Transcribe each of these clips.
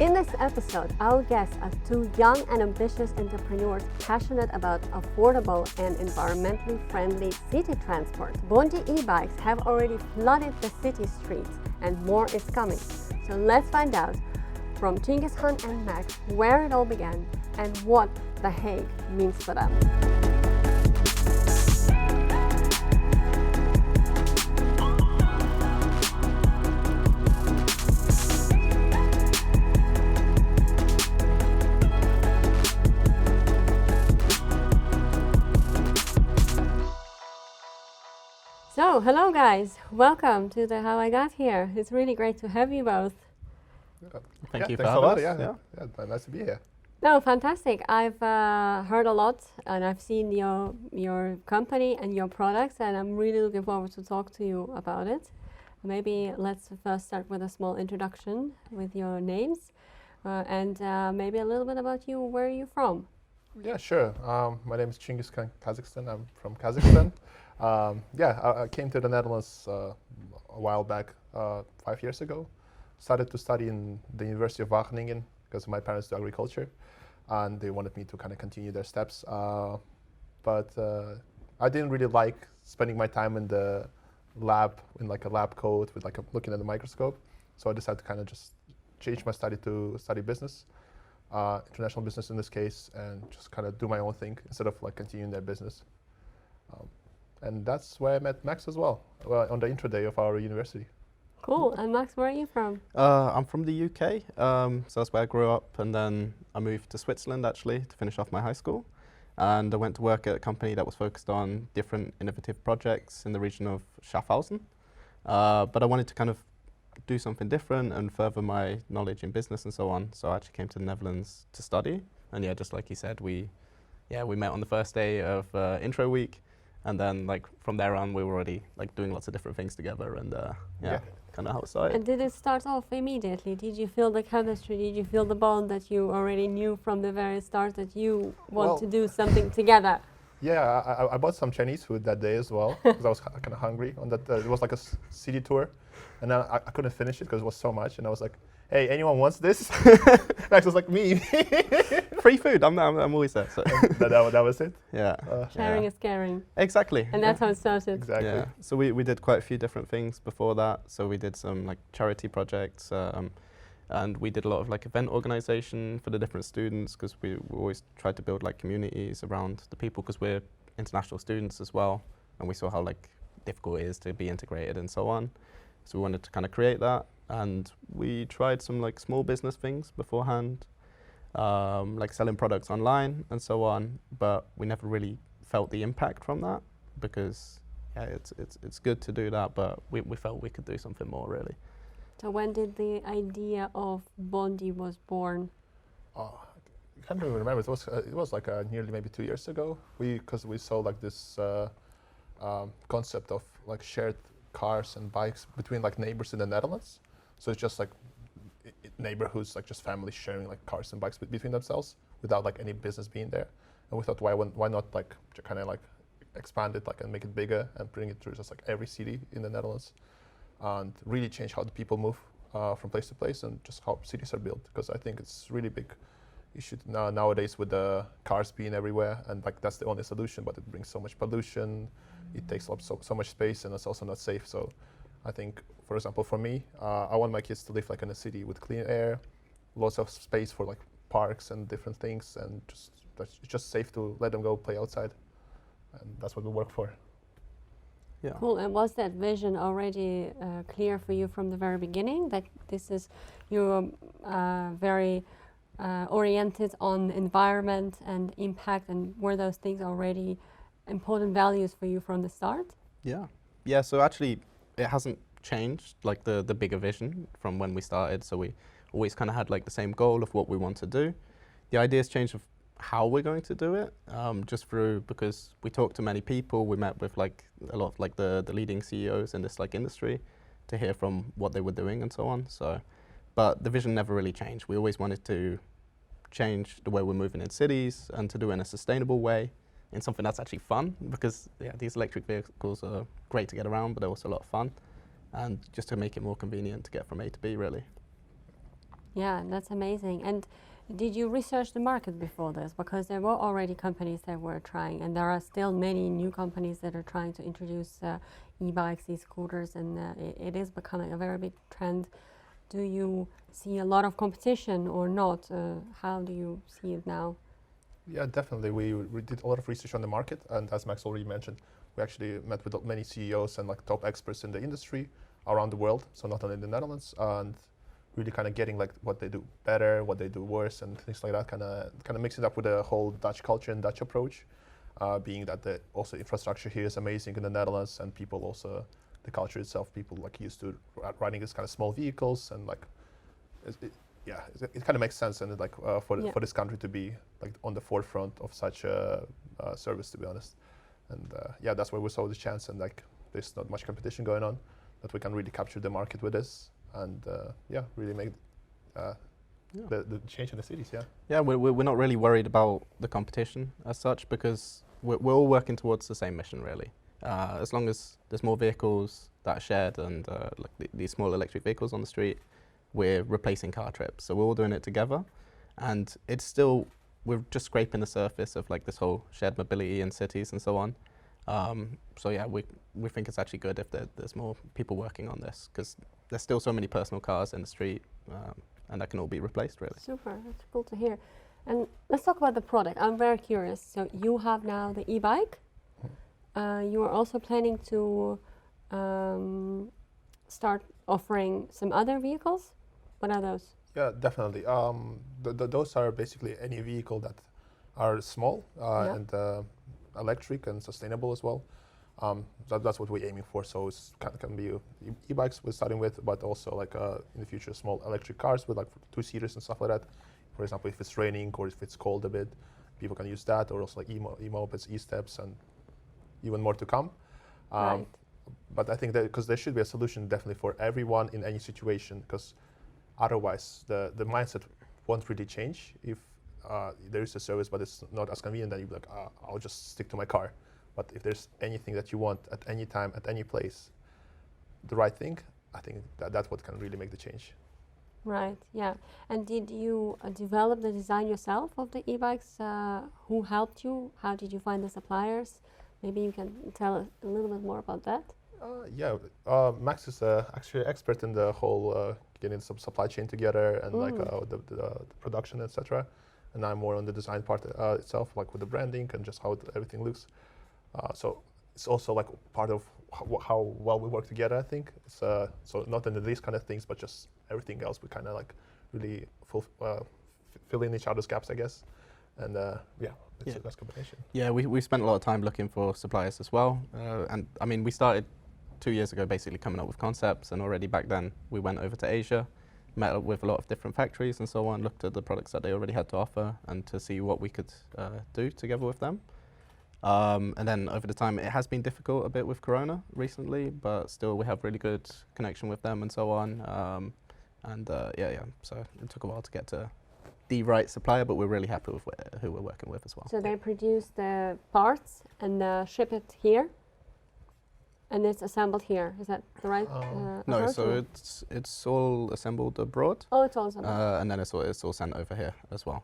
In this episode, our guests are two young and ambitious entrepreneurs passionate about affordable and environmentally friendly city transport. Bondi e-bikes have already flooded the city streets and more is coming. So let's find out from Genghis Khan and Max where it all began and what The Hague means for them. So, hello guys, welcome to the How I Got Here. It's really great to have you both. Thank you for thanks a having lot. us. Yeah, nice to be here. No, fantastic. I've heard a lot and I've seen your company and your products and I'm really looking forward to talk to you about it. Maybe let's first start with a small introduction with your names and maybe a little bit about you. Where are you from? Yeah, sure. My name is Genghis Khan, Kazakhstan. I'm from Kazakhstan. I came to the Netherlands a while back, 5 years ago. Started to study in the University of Wageningen because my parents do agriculture and they wanted me to kind of continue their steps. But I didn't really like spending my time in the lab, in like a lab coat with looking at the microscope. So I decided to kind of just change my study to study business, international business in this case, and just kind of do my own thing instead of like continuing their business. And that's where I met Max as well, on the intro day of our university. Cool. And Max, where are you from? I'm from the UK, so that's where I grew up, and then I moved to Switzerland actually to finish off my high school. And I went to work at a company that was focused on different innovative projects in the region of Schaffhausen. But I wanted to kind of do something different and further my knowledge in business and so on. So I actually came to the Netherlands to study. And yeah, just like you said, we met on the first day of intro week. And then like from there on, we were already like doing lots of different things together and kind of how it started. And did it start off immediately? Did you feel the chemistry? Did you feel the bond that you already knew from the very start that you want to do something together? Yeah, I bought some Chinese food that day as well because I was kind of hungry. On that, it was like a city tour, and then I couldn't finish it because it was so much. And I was like, "Hey, anyone wants this?" Max was like, "Me." Free food. I'm always there. So. that was it. Yeah. Sharing is caring. Exactly. And that's how it started. Exactly. Yeah. So we did quite a few different things before that. So we did some like charity projects, and we did a lot of like event organization for the different students because we always tried to build like communities around the people because we're international students as well, and we saw how like difficult it is to be integrated and so on. So we wanted to kind of create that, and we tried some like small business things beforehand, like selling products online and so on. But we never really felt the impact from that because it's good to do that, but we felt we could do something more really. So when did the idea of Bondi was born? I can't even remember. It was like nearly maybe 2 years ago. Because we saw like this concept of like shared cars and bikes between like neighbors in the Netherlands. So it's just like neighborhoods, like just families sharing like cars and bikes between themselves without like any business being there. And we thought, why not like kind of like expand it like and make it bigger and bring it to just like every city in the Netherlands. And really change how the people move from place to place and just how cities are built. Because I think it's really big issue nowadays with the cars being everywhere, and like that's the only solution. But it brings so much pollution, it takes up so much space, and it's also not safe. So I think, for example, for me, I want my kids to live like in a city with clean air, lots of space for like parks and different things, and it's just safe to let them go play outside, and that's what we work for. Yeah. Cool. And was that vision already clear for you from the very beginning, that this is you're very oriented on environment and impact, and were those things already important values for you from the start? Yeah. So actually, it hasn't changed like the bigger vision from when we started. So we always kind of had like the same goal of what we want to do. The ideas changed of how we're going to do it, just through because we talked to many people. We met with like a lot of like the leading CEOs in this like industry to hear from what they were doing and so on. So, but the vision never really changed. We always wanted to change the way we're moving in cities and to do it in a sustainable way, in something that's actually fun, because these electric vehicles are great to get around, but they're also a lot of fun, and just to make it more convenient to get from A to B, really. Yeah, that's amazing. And did you research the market before this? Because there were already companies that were trying, and there are still many new companies that are trying to introduce e-bikes, e-scooters, and it is becoming a very big trend. Do you see a lot of competition or not? How do you see it now? Yeah, definitely. We did a lot of research on the market, and as Max already mentioned, we actually met with many CEOs and like top experts in the industry around the world, so not only in the Netherlands, and really kind of getting like what they do better, what they do worse, and things like that. Kind of mix it up with the whole Dutch culture and Dutch approach, being that the also infrastructure here is amazing in the Netherlands, and people also the culture itself, people like used to riding these kind of small vehicles, and like it kind of makes sense, and like for this country to be like on the forefront of such a service, to be honest. And yeah, that's where we saw the chance, and like there's not much competition going on, that we can really capture the market with this, and yeah, really make the change in the cities. Yeah, we're not really worried about the competition as such, because we're all working towards the same mission, really. As long as there's more vehicles that are shared and like these small electric vehicles on the street, we're replacing car trips. So we're all doing it together, and it's still, we're just scraping the surface of like this whole shared mobility in cities and so on. So yeah, we think it's actually good if there's more people working on this, because there's still so many personal cars in the street, and that can all be replaced, really. Super, that's cool to hear. And let's talk about the product. I'm very curious. So you have now the e-bike. You are also planning to start offering some other vehicles. What are those? Yeah, definitely. Those are basically any vehicle that are small and electric and sustainable as well. That's what we're aiming for. So it can be e-bikes we're starting with, but also like in the future small electric cars with like 2-seaters and stuff like that. For example, if it's raining or if it's cold a bit, people can use that, or also like e-mopeds, e-steps, and even more to come. Right. But I think that because there should be a solution definitely for everyone in any situation, because otherwise the mindset won't really change. If there is a service but it's not as convenient, then you'll be like, I'll just stick to my car. But if there's anything that you want at any time, at any place, the right thing, I think that's what can really make the change. Right, yeah. And did you develop the design yourself of the e-bikes? Who helped you? How did you find the suppliers? Maybe you can tell us a little bit more about that. Yeah, Max is actually an expert in the whole getting some supply chain together and like the production, etc. And I'm more on the design part itself, like with the branding and just how everything looks. So it's also like part of how well we work together, I think. It's, so not in these kind of things, but just everything else. We kind of like really fill in each other's gaps, I guess. And yeah, it's a nice combination. Yeah, we spent a lot of time looking for suppliers as well. And I mean, we started 2 years ago basically coming up with concepts, and already back then we went over to Asia, met up with a lot of different factories and so on, looked at the products that they already had to offer and to see what we could do together with them. And then over the time, it has been difficult a bit with Corona recently, but still we have really good connection with them and so on. So it took a while to get to the right supplier, but we're really happy with who we're working with as well. So they produce the parts and ship it here, and it's assembled here. Is that the right No, approach, so or? it's all assembled abroad. Oh, it's all assembled. And then it's all sent over here as well.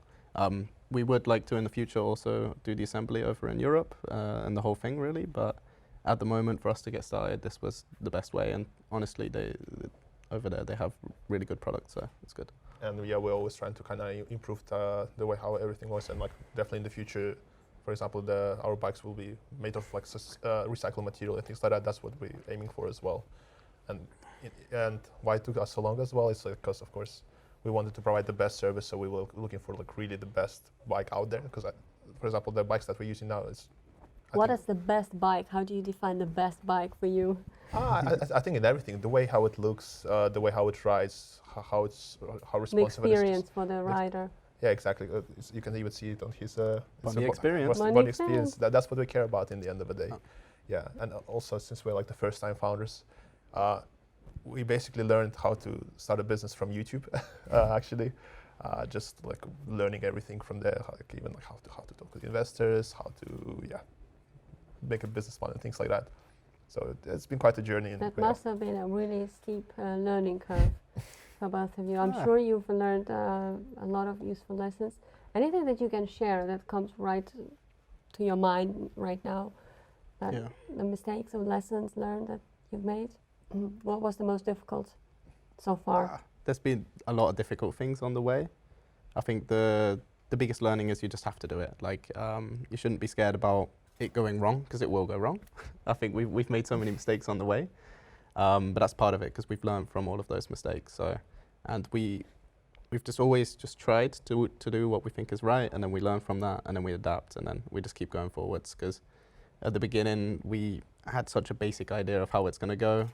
We would like to in the future also do the assembly over in Europe and the whole thing really, but at the moment for us to get started, this was the best way, and honestly over there they have really good products, so it's good. And yeah, we're always trying to kind of improve the way how everything was, and like definitely in the future, for example, our bikes will be made of like recycled material and things like that. That's what we're aiming for as well. And why it took us so long as well is because of course we wanted to provide the best service, so we were looking for like really the best bike out there. Because for example, the bikes that we're using now is. What is the best bike? How do you define the best bike for you? I think in everything, the way how it looks, the way how it rides, how responsive. The experience for the rider. Yeah, exactly. You can even see it on his Bondi experience. Bondi experience. That's what we care about in the end of the day. Yeah, and also since we're like the first-time founders, we basically learned how to start a business from YouTube. Actually, just like learning everything from there, like even like how to talk with investors, how to make a business plan and things like that. So it's been quite a journey. That must have been a really steep learning curve. for both of you. I'm Ah. sure you've learned a lot of useful lessons. Anything that you can share that comes right to your mind right now? That Yeah. the mistakes or lessons learned that you've made? What was the most difficult so far? There's been a lot of difficult things on the way. I think the biggest learning is you just have to do it. Like, you shouldn't be scared about it going wrong, because it will go wrong. I think we've made so many mistakes on the way, but that's part of it, because we've learned from all of those mistakes. So, and we've just always just tried to do what we think is right, and then we learn from that, and then we adapt, and then we just keep going forwards. Because at the beginning we had such a basic idea of how it's going to go,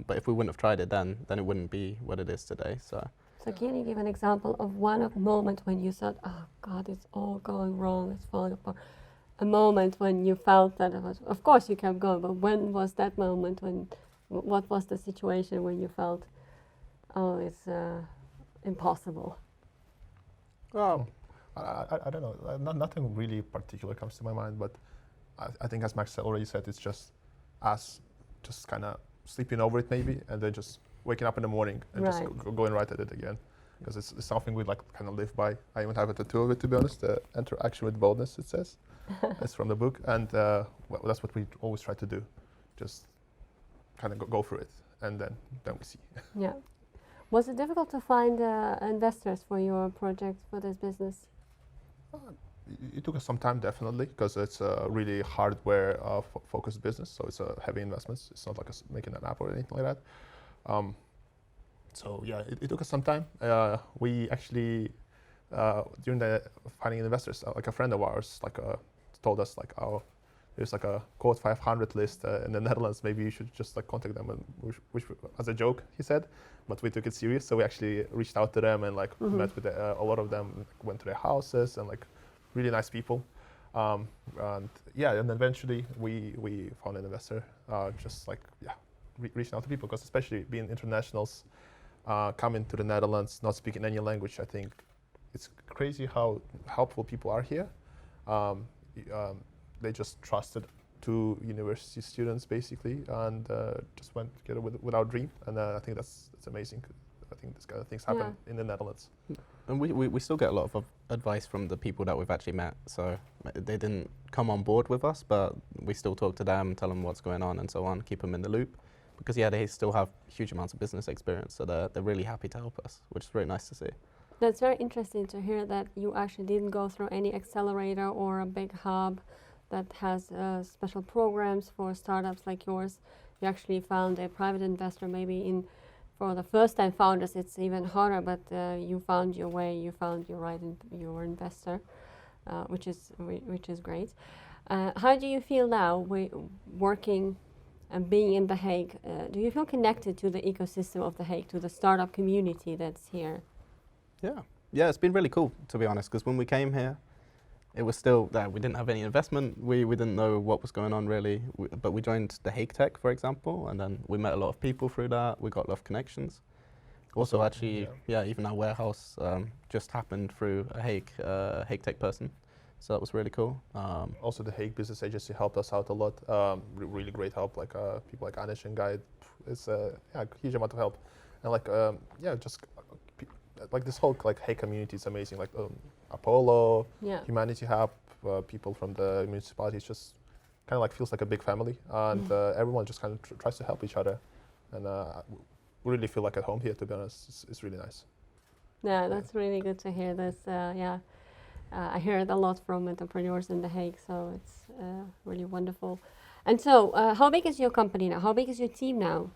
but if we wouldn't have tried it then it wouldn't be what it is today. So can you give an example of one moment when you thought, oh God, it's all going wrong, it's falling apart? A moment when you felt that it was, of course you kept going, but when was that moment when, what was the situation when you felt, oh, it's impossible? Oh, I don't know. Nothing really particular comes to my mind, but I think, as Max already said, it's just us just kind of sleeping over it maybe, and then just waking up in the morning and just going right at it again. Because it's something we like kind of live by. I even have a tattoo of it, to be honest. The interaction with boldness, it says. It's from the book, and well, that's what we always try to do. Just kind of go for it, and then we see. Yeah. Was it difficult to find investors for your project, for this business? It took us some time, definitely, because it's a really hardware focused business, so it's a heavy investments. It's not like making an app or anything like that. So yeah, it took us some time. We actually, during the finding investors, like a friend of ours, told us like, oh, there's like a quote 500 list in the Netherlands. Maybe you should just like contact them, and which as a joke, he said, but we took it serious. So we actually reached out to them and like met with a lot of them, went to their houses, and like really nice people. And yeah, and eventually we found an investor. Just like reaching out to people, because especially being internationals, coming to the Netherlands, not speaking any language, I think it's crazy how helpful people are here. They just trusted two university students basically, and just went together with our dream, and I think that's amazing. I think this kind of things happen in the Netherlands. And we still get a lot of advice from the people that we've actually met. So they didn't come on board with us, but we still talk to them, tell them what's going on and so on, keep them in the loop. Because they still have huge amounts of business experience, so they're really happy to help us, which is very nice to see. That's very interesting to hear that you actually didn't go through any accelerator or a big hub that has special programs for startups like yours. You actually found a private investor. Maybe for the first-time founders, it's even harder, but you found your way. You found your investor, which is great. How do you feel now, working and being in The Hague? Do you feel connected to the ecosystem of The Hague, to the startup community that's here? Yeah, it's been really cool, to be honest, because when we came here, it was still that we didn't have any investment. We didn't know what was going on really, but we joined the Hague Tech, for example, and then we met a lot of people through that. We got a lot of connections. Also, actually, even our warehouse just happened through a Hague Tech person, so that was really cool. Also, the Hague Business Agency helped us out a lot. Really great help, like people like Anish and Guy. It's a huge amount of help, and like just like this whole like Hague community is amazing. Like Apollo, Humanity Hub, people from the municipalities, just kind of like feels like a big family, and everyone just kind of tries to help each other, and we really feel like at home here. To be honest, it's really nice. Yeah, that's really good to hear. This, I hear it a lot from entrepreneurs in The Hague, so it's really wonderful. And so, how big is your company now? How big is your team now?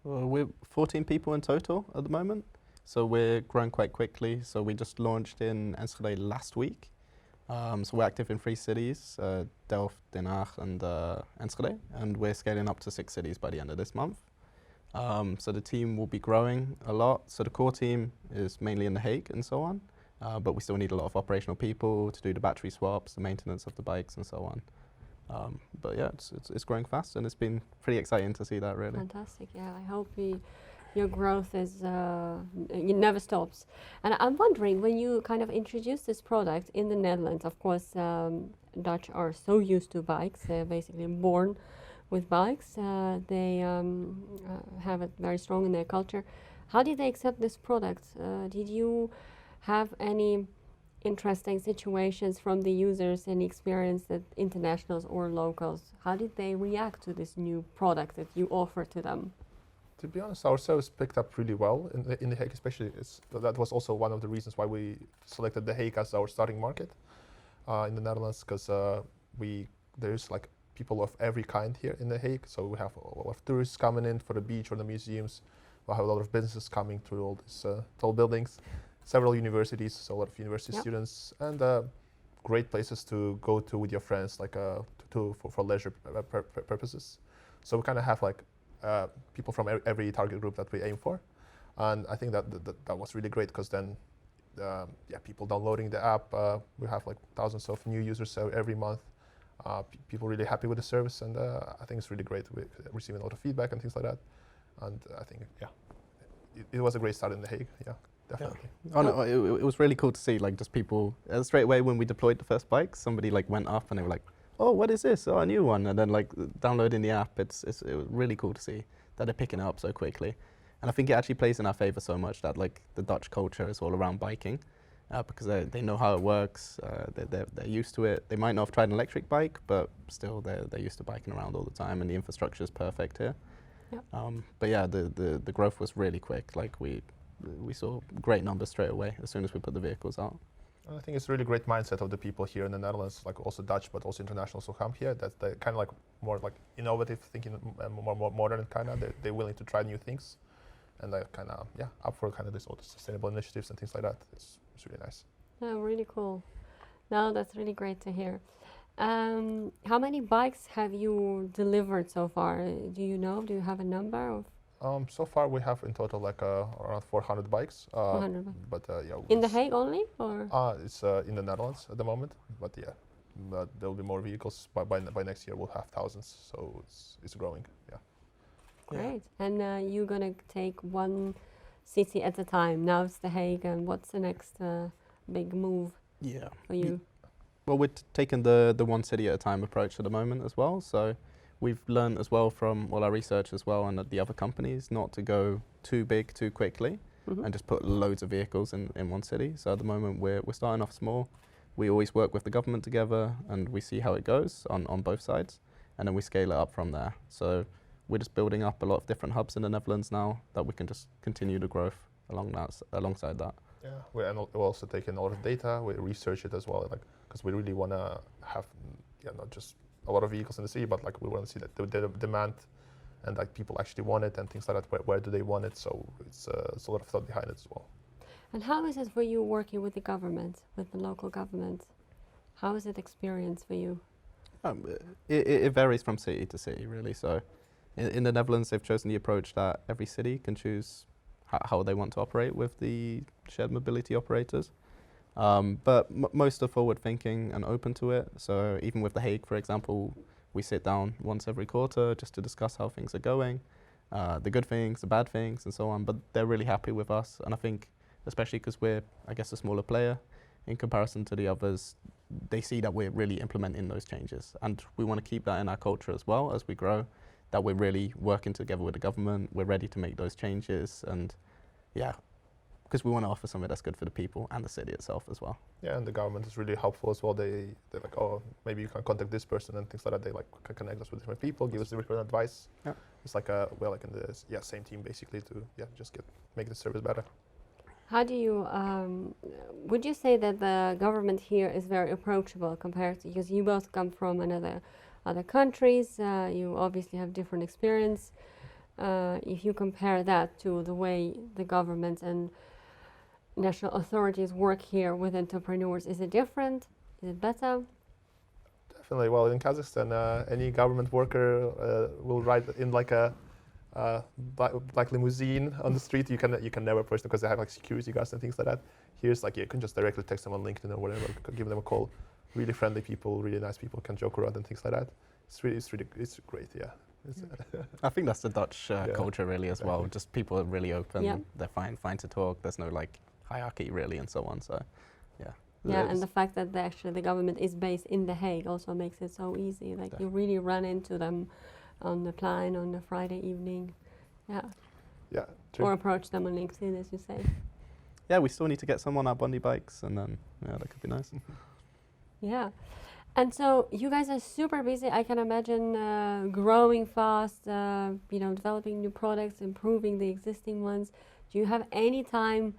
We're 14 people in total at the moment. So we're growing quite quickly. So we just launched in Enschede last week. So we're active in 3 cities, Delft, Den Haag and Enschede. And we're scaling up to 6 cities by the end of this month. So the team will be growing a lot. So the core team is mainly in The Hague and so on. But we still need a lot of operational people to do the battery swaps, the maintenance of the bikes and so on. But yeah, it's growing fast, and it's been pretty exciting to see that, really. Fantastic, yeah. I hope your growth is it never stops. And I'm wondering, when you kind of introduce this product in the Netherlands, of course, Dutch are so used to bikes. They're basically born with bikes. They have it very strong in their culture. How did they accept this product? Did you have any interesting situations from the users, any experience that internationals or locals, how did they react to this new product that you offer to them? To be honest, our service picked up really well in the Hague, especially. That was also one of the reasons why we selected the Hague as our starting market in the Netherlands, because there's like people of every kind here in the Hague. So we have a lot of tourists coming in for the beach or the museums. We have a lot of businesses coming through all these tall buildings, several universities, so a lot of university students, and great places to go to with your friends, like for leisure purposes. So we kind of have like people from every target group that we aim for, and I think that was really great, because then people downloading the app, we have like thousands of new users every month. People really happy with the service, and I think it's really great. We're receiving a lot of feedback and things like that, and I think it was a great start in The Hague. Yeah, definitely. Yeah. Oh no, it was really cool to see like just people straight away when we deployed the first bike. Somebody like went up and they were like, "Oh, what is this? Oh, a new one!" And then like downloading the app, it was really cool to see that they're picking it up so quickly. And I think it actually plays in our favor so much that like the Dutch culture is all around biking, because they know how it works. They're used to it. They might not have tried an electric bike, but still they're used to biking around all the time, and the infrastructure is perfect here. Yep. But yeah, the growth was really quick. Like we saw great numbers straight away as soon as we put the vehicles out. I think it's a really great mindset of the people here in the Netherlands, like also Dutch, but also internationals who come here. That they're kind of like more like innovative thinking, more modern kind of. They're willing to try new things, and they're kind of up for kind of this all the sustainable initiatives and things like that. It's really nice. Yeah, really cool. No, that's really great to hear. How many bikes have you delivered so far? Do you know? Do you have a number of? So far we have in total like around 400 bikes. 400. But In The Hague only, or? It's in the Netherlands at the moment. But but there will be more vehicles by next year. We'll have thousands, so it's growing. Yeah. Great. And you're gonna take one city at a time. Now it's The Hague, and what's the next big move for you? Well, we're taking the one city at a time approach at the moment as well. So we've learned as well from all our research as well and the other companies not to go too big too quickly and just put loads of vehicles in one city. So at the moment we're starting off small. We always work with the government together and we see how it goes on both sides, and then we scale it up from there. So we're just building up a lot of different hubs in the Netherlands now that we can just continue the growth alongside that. Yeah, we're also taking a lot of data. We research it as well, like because we really want to have not just a lot of vehicles in the city, but like we want to see that the demand and like people actually want it and things like that. Where do they want it? So it's a lot of thought behind it as well. And how is it for you working with the government, with the local government? How is it experience for you? It varies from city to city, really. So in the Netherlands, they've chosen the approach that every city can choose how they want to operate with the shared mobility operators. But most are forward thinking and open to it. So even with The Hague, for example, we sit down once every quarter just to discuss how things are going, the good things, the bad things, and so on. But they're really happy with us. And I think, especially because we're, I guess, a smaller player in comparison to the others, they see that we're really implementing those changes. And we want to keep that in our culture as well as we grow, that we're really working together with the government. We're ready to make those changes. And because we want to offer something that's good for the people and the city itself as well. Yeah, and the government is really helpful as well. They're like, oh, maybe you can contact this person and things like that. They like can connect us with different people, give us different advice. Yeah. It's like we're like in the same team basically to just make the service better. How do you, would you say that the government here is very approachable compared to, because you both come from other countries, you obviously have different experience. If you compare that to the way the government and national authorities work here with entrepreneurs, is it different? Is it better? Definitely. Well, in Kazakhstan, any government worker will ride in like a black limousine on the street. You can never approach them because they have like security guards and things like that. Here's like you can just directly text them on LinkedIn or whatever, give them a call. Really friendly people, really nice people, can joke around and things like that. It's great. Yeah. I think that's the Dutch culture really as well. Just people are really open. They're fine to talk. There's no like hierarchy really and so on. So yeah. Yeah, and the fact that the government is based in The Hague also makes it so easy. Like you really run into them on the plane on a Friday evening. Yeah. Yeah, true. Or approach them on LinkedIn, as you say. Yeah, we still need to get some on our Bondi bikes, and then that could be nice. Yeah. And so you guys are super busy. I can imagine growing fast, developing new products, improving the existing ones. Do you have any time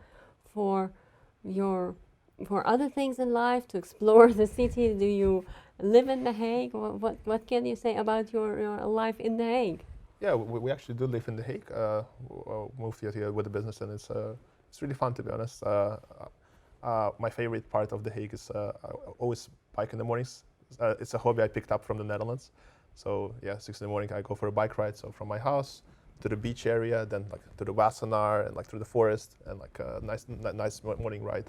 for other things in life, to explore the city? Do you live in The Hague? What can you say about your life in The Hague? Yeah, we actually do live in The Hague. Moved here with the business, and it's really fun, to be honest. My favorite part of The Hague is I always bike in the mornings. It's a hobby I picked up from the Netherlands. So yeah, 6 in the morning I go for a bike ride. So from my house to the beach area, then like to the Wassenaar and like through the forest, and like a nice morning ride.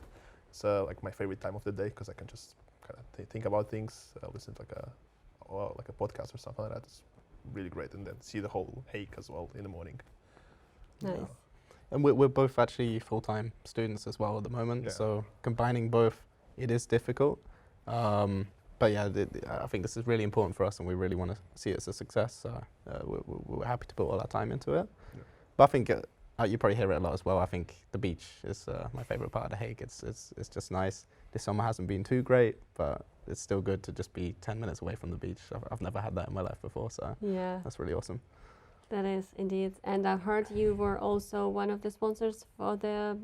It's like my favorite time of the day, because I can just kind of think about things, listen to like a podcast or something like that. It's really great, and then see the whole Hague as well in the morning. Nice. Yeah. And we're both actually full-time students as well at the moment, Yeah. so combining both, it is difficult. But yeah, I think this is really important for us, and we really want to see it as a success. So we're happy to put all our time into it. Yeah. But I think you probably hear it a lot as well. I think the beach is my favorite part of The Hague. It's just nice. This summer hasn't been too great, but it's still good to just be 10 minutes away from the beach. I've never had that in my life before, so Yeah, that's really awesome. that is indeed. And I've heard you were also one of the sponsors for the,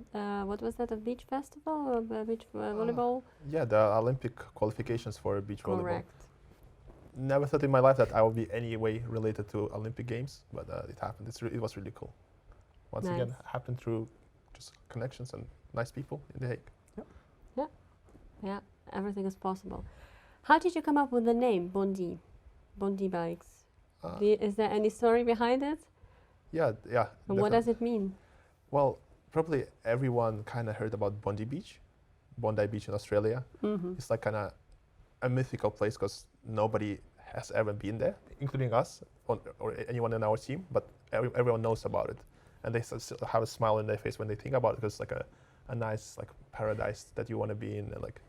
what was that, a beach festival, or a beach volleyball? Yeah, the Olympic qualifications for beach volleyball. Correct. Never thought in my life that I would be any way related to Olympic Games, but it happened. It was really cool. Once again, Nice. happened through just connections and nice people in The Hague. Yeah, everything is possible. How did you come up with the name Bondi? Bondi bikes. Is there any story behind it? Yeah. And what does it mean? Well, probably everyone kind of heard about Bondi Beach in Australia. Mm-hmm. It's like kind of a mythical place, because nobody has ever been there, including us or anyone in our team. But everyone knows about it, and they still have a smile on their face when they think about it, because it's like a nice like paradise that you want to be in, and like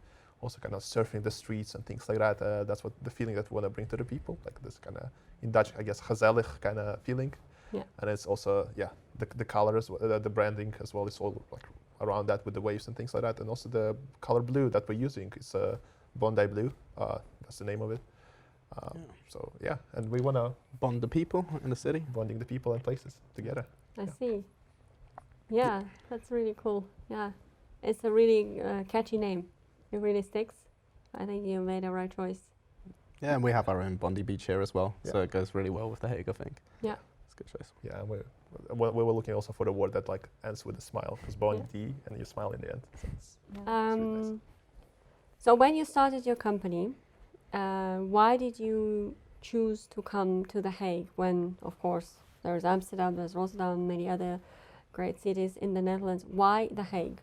also kind of surfing the streets and things like that. That's what the feeling that we want to bring to the people, like this kind of, in Dutch, I guess, gezellig kind of feeling. Yeah. And it's also, the colors, the branding as well is all like around that with the waves and things like that. And also the color blue that we're using is Bondi blue. That's the name of it. So yeah, and we want to Bond the people in the city. bonding the people and places together. I see. Yeah, that's really cool. Yeah, it's a really catchy name. It really sticks. I think you made a right choice. Yeah, and we have our own Bondi beach here as well, Yeah. so it goes really well with The Hague, I think. Yeah. It's a good choice. Yeah, and we were looking also for the word that like ends with a smile, because Bondi and you smile in the end. So it's really nice. So when you started your company, why did you choose to come to The Hague when, of course, there's Amsterdam, there's Rotterdam, many other great cities in the Netherlands? Why The Hague?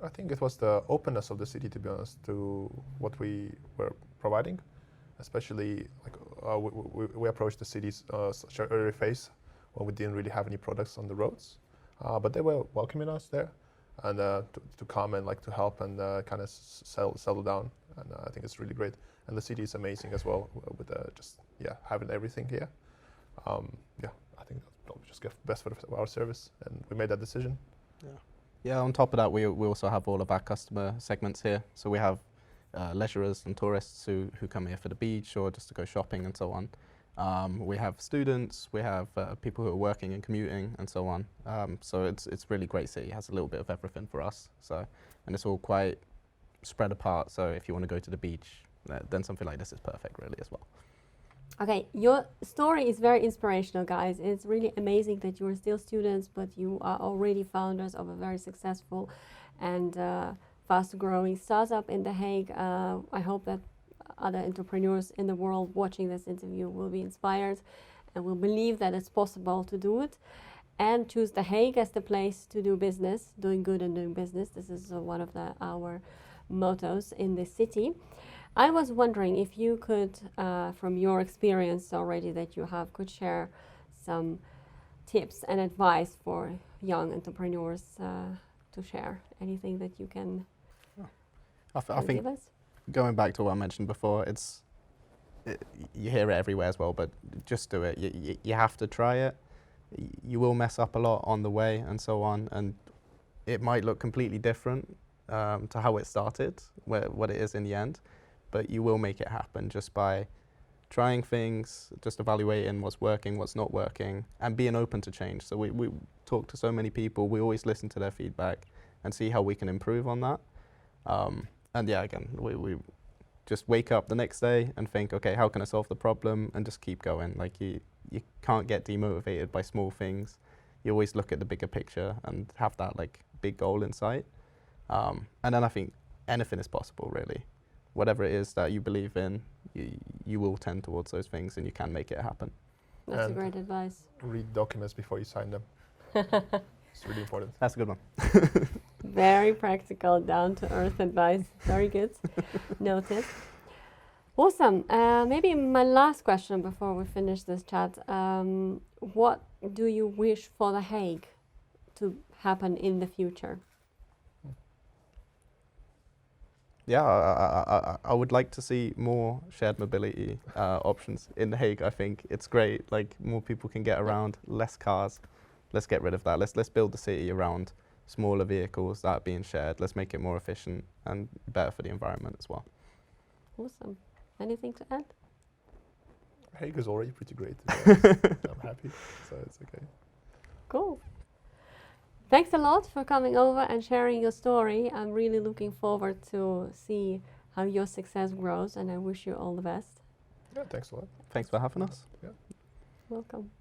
I think it was the openness of the city, to be honest, to what we were providing. Especially, like we approached the cities such an early phase when we didn't really have any products on the roads, but they were welcoming us there, and to come and like to help and kind of settle down. And I think it's really great. And the city is amazing as well, with just having everything here. I think that's just best for our service, and we made that decision. Yeah, on top of that, we also have all of our customer segments here. So we have leisurers and tourists who come here for the beach or just to go shopping and so on. We have students, we have people who are working and commuting and so on. So it's really great city. It has a little bit of everything for us. So, and it's all quite spread apart. So if you want to go to the beach, then something like this is perfect really as well. Okay, your story is very inspirational, guys. It's really amazing that you are still students, but you are already founders of a very successful and fast-growing startup in The Hague. I hope that other entrepreneurs in the world watching this interview will be inspired and will believe that it's possible to do it and choose The Hague as the place to do business, doing good and doing business. This is one of our mottos in the city. I was wondering if you could, from your experience already that you have, could share some tips and advice for young entrepreneurs to share. Anything that you can, I think give us? going back to what I mentioned before, you hear it everywhere as well, but just do it. You have to try it. you will mess up a lot on the way and so on, and it might look completely different to how it started, what it is in the end, but you will make it happen just by trying things, just evaluating what's working, what's not working, and being open to change. So we talk to so many people, we always listen to their feedback and see how we can improve on that. And yeah, again, we just wake up the next day and think, okay, how can I solve the problem, and just keep going. Like you can't get demotivated by small things. You always look at the bigger picture and have that like big goal in sight. And then I think anything is possible, really. Whatever it is that you believe in, you will tend towards those things and you can make it happen. That's And great advice. read documents before you sign them. It's really important. That's a good one. Very practical, down-to-earth advice. Very good. Noted. Awesome. Maybe my last question before we finish this chat. What do you wish for The Hague to happen in the future? Yeah, I would like to see more shared mobility options in The Hague. I think it's great. Like more people can get around, less cars. Let's get rid of that. Let's build the city around smaller vehicles that are being shared. Let's make it more efficient and better for the environment as well. Awesome. Anything to add? Hague is already pretty great. I'm happy, so it's okay. Cool. Thanks a lot for coming over and sharing your story. I'm really looking forward to see how your success grows, and I wish you all the best. Yeah, thanks a lot. Thanks for having us. Yeah. Welcome.